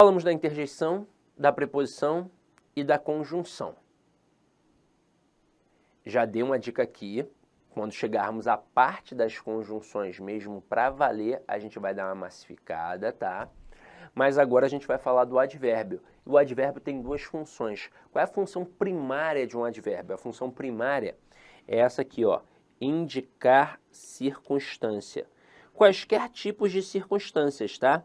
Falamos da interjeição, da preposição e da conjunção. Já dei uma dica aqui, quando chegarmos à parte das conjunções mesmo para valer, a gente vai dar uma massificada, tá? Mas agora a gente vai falar do advérbio. O advérbio tem duas funções. Qual é a função primária de um advérbio? A função primária é essa aqui, ó, indicar circunstância. Quaisquer tipos de circunstâncias, tá?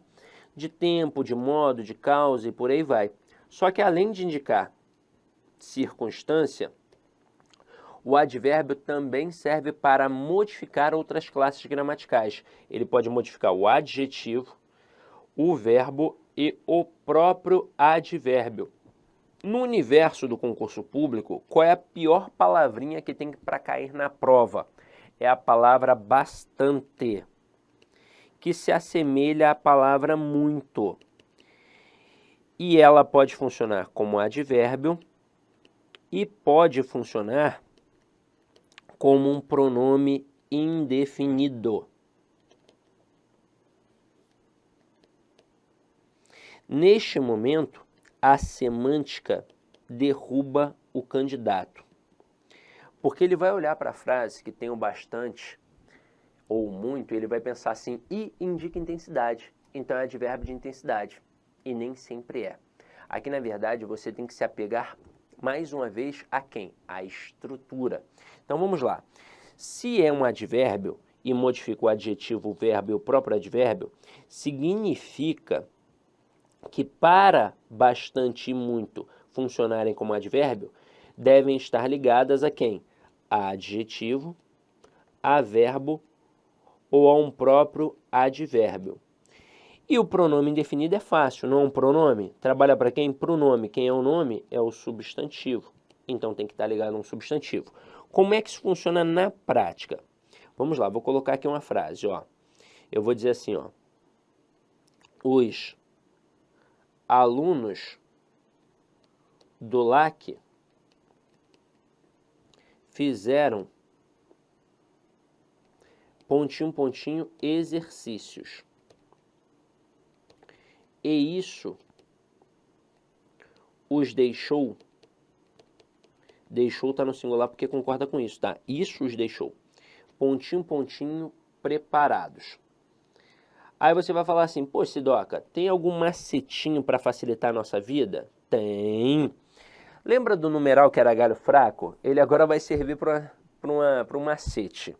De tempo, de modo, de causa e por aí vai. Só que além de indicar circunstância, o advérbio também serve para modificar outras classes gramaticais. Ele pode modificar o adjetivo, o verbo e o próprio advérbio. No universo do concurso público, qual é a pior palavrinha que tem para cair na prova? É a palavra bastante, que se assemelha à palavra muito. E ela pode funcionar como advérbio e pode funcionar como um pronome indefinido. Neste momento, a semântica derruba o candidato, porque ele vai olhar para a frase que tem o bastante ou muito, ele vai pensar assim, e indica intensidade, então é advérbio de intensidade, e nem sempre é. Aqui, na verdade, você tem que se apegar, mais uma vez, a quem? A estrutura. Então, vamos lá. Se é um advérbio, e modifica o adjetivo, o verbo e o próprio advérbio, significa que para bastante e muito funcionarem como advérbio, devem estar ligadas a quem? A adjetivo, a verbo ou a um próprio advérbio. E o pronome indefinido é fácil, não é um pronome? Trabalha para quem? Pronome. Quem é o nome? É o substantivo. Então tem que estar ligado a um substantivo. Como é que isso funciona na prática? Vamos lá, vou colocar aqui uma frase, ó. Eu vou dizer assim, ó. Os alunos do LAC fizeram pontinho, pontinho, exercícios. E isso os deixou está no singular porque concorda com isso, tá? Isso os deixou, pontinho, pontinho, preparados. Aí você vai falar assim, pô, Sidoca, tem algum macetinho para facilitar a nossa vida? Tem. Lembra do numeral que era galho fraco? Ele agora vai servir para um macete.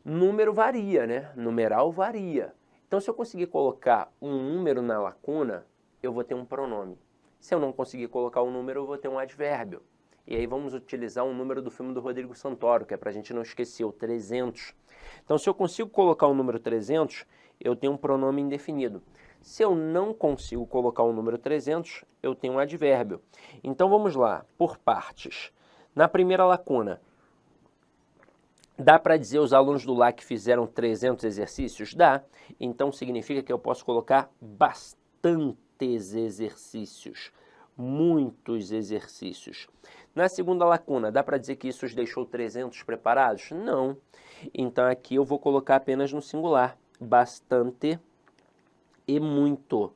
Número varia, né? Numeral varia. Então, se eu conseguir colocar um número na lacuna, eu vou ter um pronome. Se eu não conseguir colocar um número, eu vou ter um advérbio. E aí vamos utilizar um número do filme do Rodrigo Santoro, que é para a gente não esquecer, o 300. Então, se eu consigo colocar o número 300, eu tenho um pronome indefinido. Se eu não consigo colocar o número 300, eu tenho um advérbio. Então, vamos lá, por partes. Na primeira lacuna, dá para dizer os alunos do LAC fizeram 300 exercícios? Dá. Então significa que eu posso colocar bastantes exercícios, muitos exercícios. Na segunda lacuna, dá para dizer que isso os deixou 300 preparados? Não. Então aqui eu vou colocar apenas no singular, bastante e muito.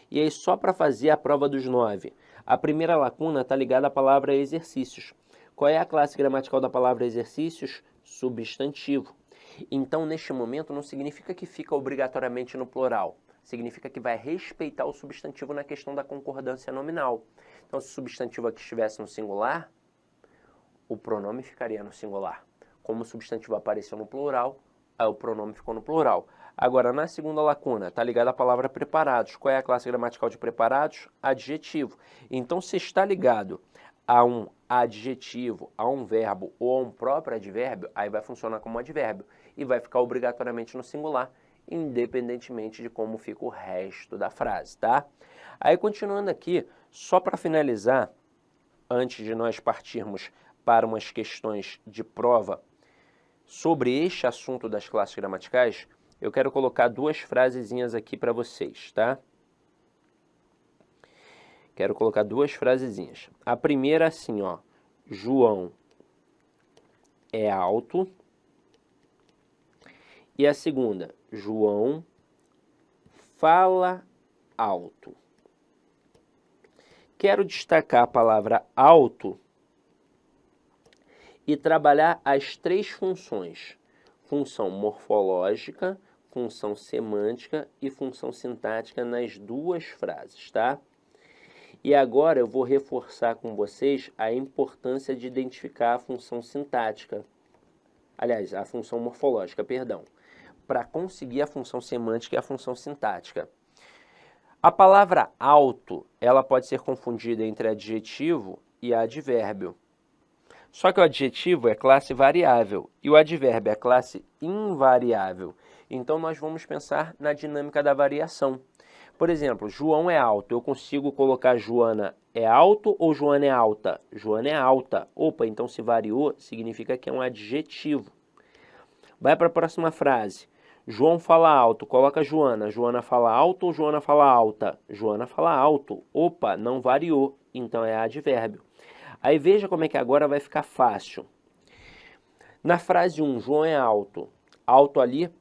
E aí só para fazer a prova dos 9. A primeira lacuna está ligada à palavra exercícios. Qual é a classe gramatical da palavra exercícios? Substantivo. Então, neste momento, não significa que fica obrigatoriamente no plural. Significa que vai respeitar o substantivo na questão da concordância nominal. Então, se o substantivo aqui estivesse no singular, o pronome ficaria no singular. Como o substantivo apareceu no plural, aí o pronome ficou no plural. Agora, na segunda lacuna, está ligada à palavra preparados. Qual é a classe gramatical de preparados? Adjetivo. Então, se está ligado a um adjetivo, a um verbo ou a um próprio advérbio, aí vai funcionar como advérbio e vai ficar obrigatoriamente no singular, independentemente de como fica o resto da frase, tá? Aí, continuando aqui, só para finalizar, antes de nós partirmos para umas questões de prova sobre este assunto das classes gramaticais, eu quero colocar duas frasezinhas aqui para vocês, tá? Quero colocar duas frasezinhas. A primeira assim, ó. João é alto. E a segunda, João fala alto. Quero destacar a palavra alto e trabalhar as três funções: função morfológica, função semântica e função sintática nas duas frases, tá? E agora eu vou reforçar com vocês a importância de identificar a função sintática. Aliás, a função morfológica, perdão, para conseguir a função semântica e a função sintática. A palavra alto, ela pode ser confundida entre adjetivo e advérbio. Só que o adjetivo é classe variável e o advérbio é classe invariável. Então, nós vamos pensar na dinâmica da variação. Por exemplo, João é alto. Eu consigo colocar Joana é alto ou Joana é alta? Joana é alta. Opa, então se variou, significa que é um adjetivo. Vai para a próxima frase. João fala alto. Coloca Joana. Joana fala alto ou Joana fala alta? Joana fala alto. Opa, não variou. Então é advérbio. Aí veja como é que agora vai ficar fácil. Na frase 1, João é alto. Alto ali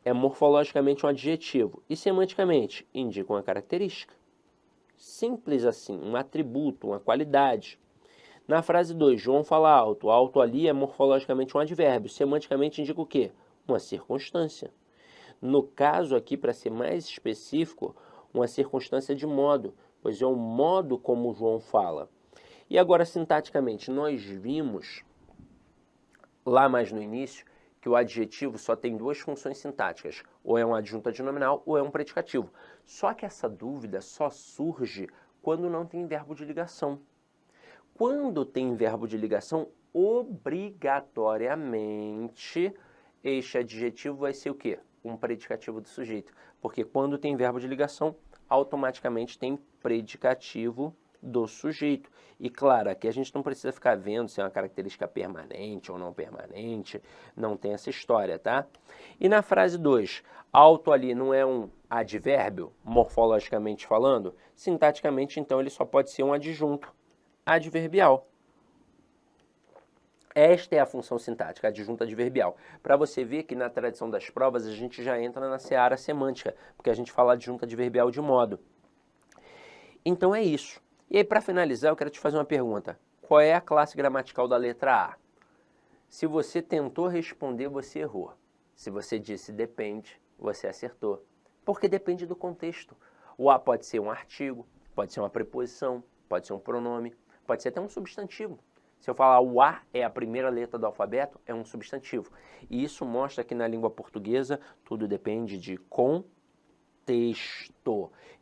é morfologicamente um adjetivo. E semanticamente indica uma característica. Simples assim, um atributo, uma qualidade. Na frase 2, João fala alto. Alto ali é morfologicamente um advérbio. Semanticamente indica o quê? Uma circunstância. No caso aqui, para ser mais específico, uma circunstância de modo, pois é o modo como João fala. E agora, sintaticamente, nós vimos lá mais no início que o adjetivo só tem duas funções sintáticas, ou é um adjunto adnominal ou é um predicativo. Só que essa dúvida só surge quando não tem verbo de ligação. Quando tem verbo de ligação, obrigatoriamente este adjetivo vai ser o quê? Um predicativo do sujeito. Porque quando tem verbo de ligação, automaticamente tem predicativo do sujeito. E claro, aqui a gente não precisa ficar vendo se é uma característica permanente ou não permanente, não tem essa história, tá? E na frase 2, alto ali não é um advérbio, morfologicamente falando? Sintaticamente, então, ele só pode ser um adjunto adverbial. Esta é a função sintática, adjunto adverbial. Para você ver que na tradição das provas a gente já entra na seara semântica, porque a gente fala adjunto adverbial de modo. Então é isso. E aí, para finalizar, eu quero te fazer uma pergunta. Qual é a classe gramatical da letra A? Se você tentou responder, você errou. Se você disse depende, você acertou. Porque depende do contexto. O A pode ser um artigo, pode ser uma preposição, pode ser um pronome, pode ser até um substantivo. Se eu falar o A é a primeira letra do alfabeto, é um substantivo. E isso mostra que na língua portuguesa tudo depende de contexto.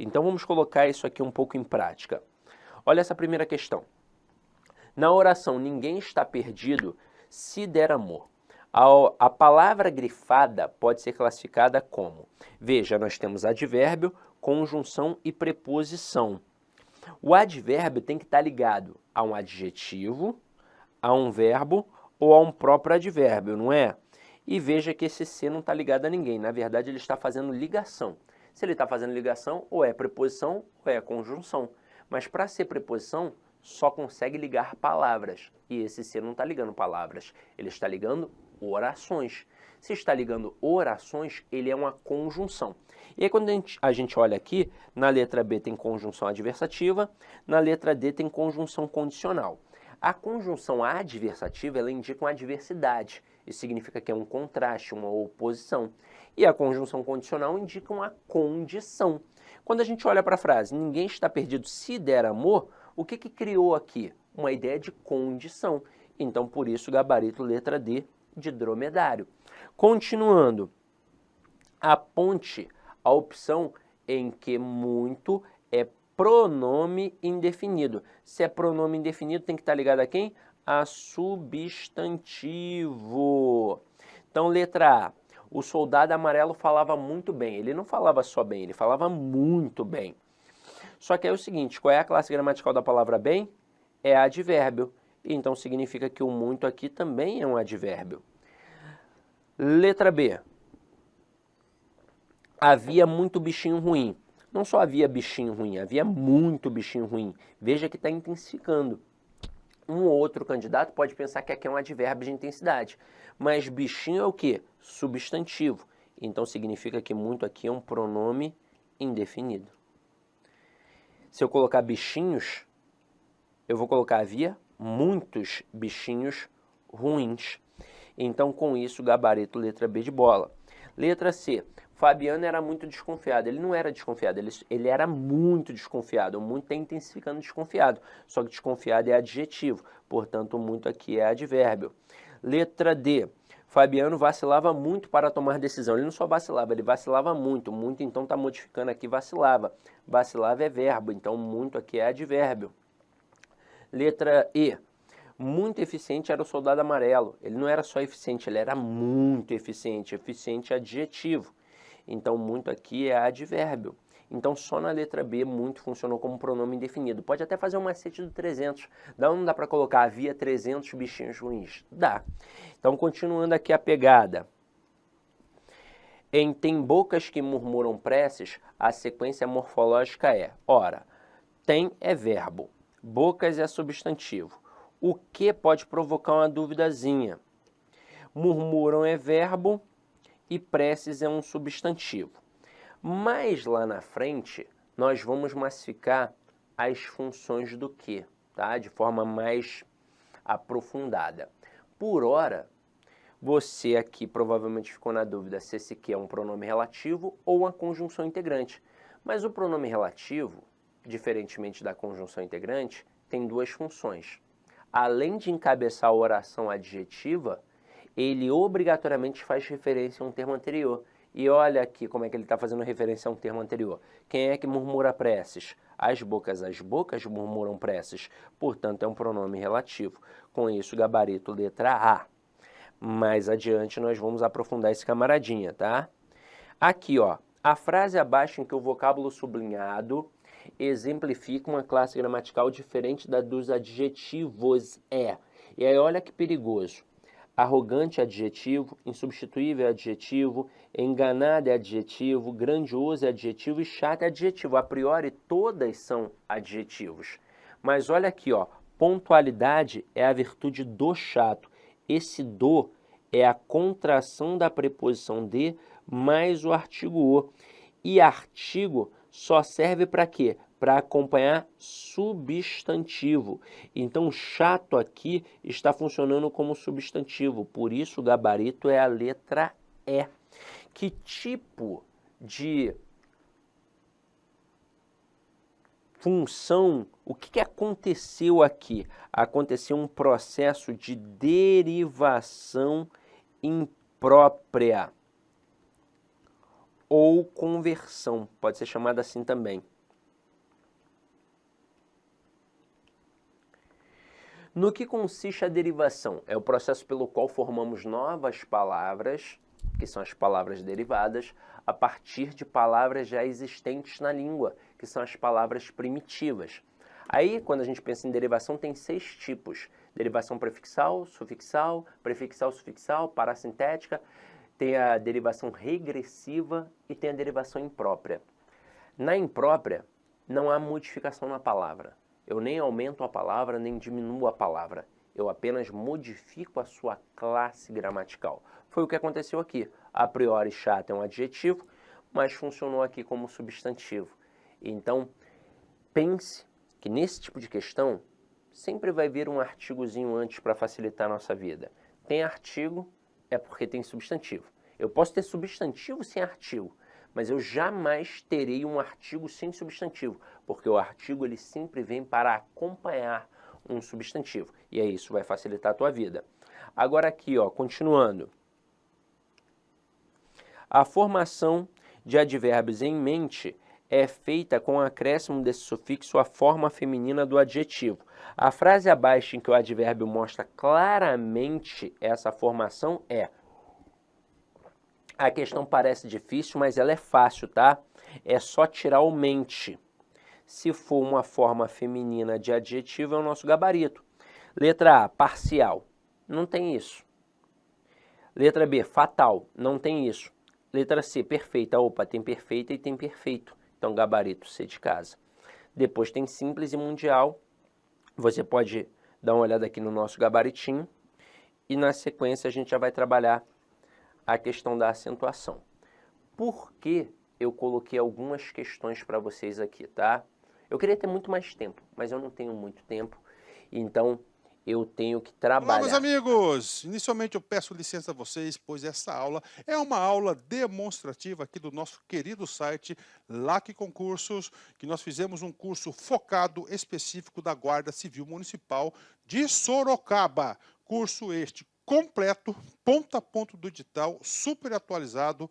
Então vamos colocar isso aqui um pouco em prática. Olha essa primeira questão. Na oração ninguém está perdido se der amor. A palavra grifada pode ser classificada como, veja, nós temos advérbio, conjunção e preposição. O advérbio tem que estar ligado a um adjetivo, a um verbo ou a um próprio advérbio, não é? E veja que esse C não está ligado a ninguém, na verdade ele está fazendo ligação. Se ele está fazendo ligação, ou é preposição ou é conjunção. Mas para ser preposição, só consegue ligar palavras. E esse C não está ligando palavras, ele está ligando orações. Se está ligando orações, ele é uma conjunção. E aí quando a gente olha aqui, na letra B tem conjunção adversativa, na letra D tem conjunção condicional. A conjunção adversativa, ela indica uma adversidade. Isso significa que é um contraste, uma oposição. E a conjunção condicional indica uma condição. Quando a gente olha para a frase, ninguém está perdido se der amor, o que criou aqui? Uma ideia de condição. Então, por isso, gabarito letra D de dromedário. Continuando, aponte a opção em que muito é pronome indefinido. Se é pronome indefinido, tem que estar ligado a quem? A substantivo. Então, letra A. O soldado amarelo falava muito bem. Ele não falava só bem, ele falava muito bem. Só que é o seguinte, qual é a classe gramatical da palavra bem? É advérbio. Então, significa que o muito aqui também é um advérbio. Letra B. Havia muito bichinho ruim. Não só havia bichinho ruim, havia muito bichinho ruim. Veja que está intensificando. Um ou outro candidato pode pensar que aqui é um advérbio de intensidade. Mas bichinho é o quê? Substantivo. Então significa que muito aqui é um pronome indefinido. Se eu colocar bichinhos, eu vou colocar havia muitos bichinhos ruins. Então, com isso, gabarito letra B de bola. Letra C. Fabiano era muito desconfiado. Ele não era desconfiado, ele era muito desconfiado. Muito está intensificando desconfiado. Só que desconfiado é adjetivo. Portanto, muito aqui é advérbio. Letra D. Fabiano vacilava muito para tomar decisão. Ele não só vacilava, ele vacilava muito. Muito, então, está modificando aqui vacilava. Vacilava é verbo, então muito aqui é advérbio. Letra E. Muito eficiente era o soldado amarelo. Ele não era só eficiente, ele era muito eficiente. Eficiente é adjetivo. Então, muito aqui é advérbio. Então, só na letra B, muito funcionou como pronome indefinido. Pode até fazer um macete do 300. Não dá para colocar havia 300 bichinhos ruins? Dá. Então, continuando aqui a pegada. Em tem bocas que murmuram preces, a sequência morfológica é, ora, tem é verbo, bocas é substantivo. O que pode provocar uma duvidazinha? Murmuram é verbo e preces é um substantivo. Mas lá na frente, nós vamos massificar as funções do que, tá? De forma mais aprofundada. Por hora, você aqui provavelmente ficou na dúvida se esse que é um pronome relativo ou uma conjunção integrante. Mas o pronome relativo, diferentemente da conjunção integrante, tem duas funções. Além de encabeçar a oração adjetiva, ele obrigatoriamente faz referência a um termo anterior. E olha aqui como é que ele está fazendo referência a um termo anterior. Quem é que murmura preces? As bocas murmuram preces. Portanto, é um pronome relativo. Com isso, gabarito letra A. Mais adiante, nós vamos aprofundar esse camaradinha, tá? Aqui, ó, a frase abaixo em que o vocábulo sublinhado exemplifica uma classe gramatical diferente da dos adjetivos é. E aí, olha que perigoso. Arrogante é adjetivo, insubstituível é adjetivo, enganado é adjetivo, grandioso é adjetivo e chato é adjetivo. A priori, todas são adjetivos. Mas olha aqui, ó, pontualidade é a virtude do chato. Esse do é a contração da preposição de mais o artigo o. E artigo só serve para quê? Para acompanhar substantivo. Então, chato aqui está funcionando como substantivo. Por isso, o gabarito é a letra E. Que tipo de função, o que aconteceu aqui? Aconteceu um processo de derivação imprópria ou conversão, pode ser chamada assim também. No que consiste a derivação? É o processo pelo qual formamos novas palavras, que são as palavras derivadas, a partir de palavras já existentes na língua, que são as palavras primitivas. Aí, quando a gente pensa em derivação, tem 6 tipos. Derivação prefixal, sufixal, prefixal, sufixal, parassintética, tem a derivação regressiva e tem a derivação imprópria. Na imprópria, não há modificação na palavra. Eu nem aumento a palavra, nem diminuo a palavra. Eu apenas modifico a sua classe gramatical. Foi o que aconteceu aqui. A priori, chato é um adjetivo, mas funcionou aqui como substantivo. Então, pense que nesse tipo de questão, sempre vai vir um artigozinho antes para facilitar a nossa vida. Tem artigo, é porque tem substantivo. Eu posso ter substantivo sem artigo, mas eu jamais terei um artigo sem substantivo, porque o artigo ele sempre vem para acompanhar um substantivo. E aí isso vai facilitar a tua vida. Agora aqui, ó, continuando. A formação de advérbios em mente é feita com o acréscimo desse sufixo à forma feminina do adjetivo. A frase abaixo em que o advérbio mostra claramente essa formação é: a questão parece difícil, mas ela é fácil, tá? É só tirar o mente. Se for uma forma feminina de adjetivo, é o nosso gabarito. Letra A, parcial. Não tem isso. Letra B, fatal. Não tem isso. Letra C, perfeita. Opa, tem perfeita e tem perfeito. Então, gabarito C de casa. Depois tem simples e mundial. Você pode dar uma olhada aqui no nosso gabaritinho. E na sequência a gente já vai trabalhar a questão da acentuação. Por que eu coloquei algumas questões para vocês aqui, tá? Eu queria ter muito mais tempo, mas eu não tenho muito tempo, então eu tenho que Olá, meus trabalhar. amigos! Inicialmente eu peço licença a vocês, pois essa aula é uma aula demonstrativa aqui do nosso querido site LAC Concursos, que nós fizemos um curso focado específico da Guarda Civil Municipal de Sorocaba. Curso este completo, ponto a ponto do edital, super atualizado.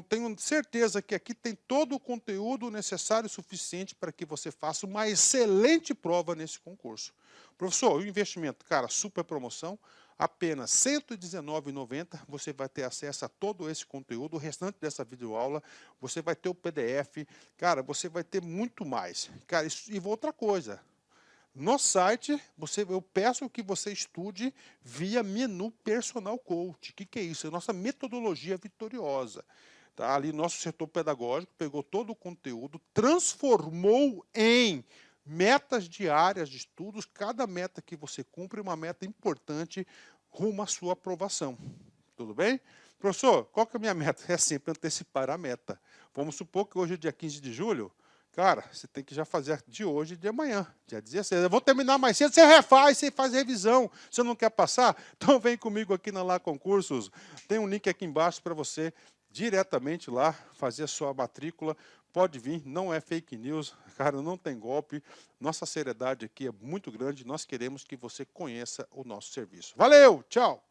Tenho certeza que aqui tem todo o conteúdo necessário e suficiente para que você faça uma excelente prova nesse concurso. Professor, o investimento, cara, super promoção, apenas R$ 119,90, você vai ter acesso a todo esse conteúdo, o restante dessa videoaula, você vai ter o PDF, cara, você vai ter muito mais. Cara, e outra coisa, no site, eu peço que você estude via menu Personal Coach. O que é isso? É a nossa metodologia vitoriosa. Tá? Ali, nosso setor pedagógico pegou todo o conteúdo, transformou em metas diárias de estudos. Cada meta que você cumpre é uma meta importante rumo à sua aprovação. Tudo bem? Professor, qual que é a minha meta? É sempre antecipar a meta. Vamos supor que hoje é dia 15 de julho. Cara, você tem que já fazer de hoje e de amanhã, dia 16. Eu vou terminar mais cedo, você refaz, você faz revisão. Você não quer passar? Então vem comigo aqui na Lá Concursos. Tem um link aqui embaixo para você diretamente lá fazer a sua matrícula. Pode vir, não é fake news, cara, não tem golpe. Nossa seriedade aqui é muito grande. Nós queremos que você conheça o nosso serviço. Valeu, tchau!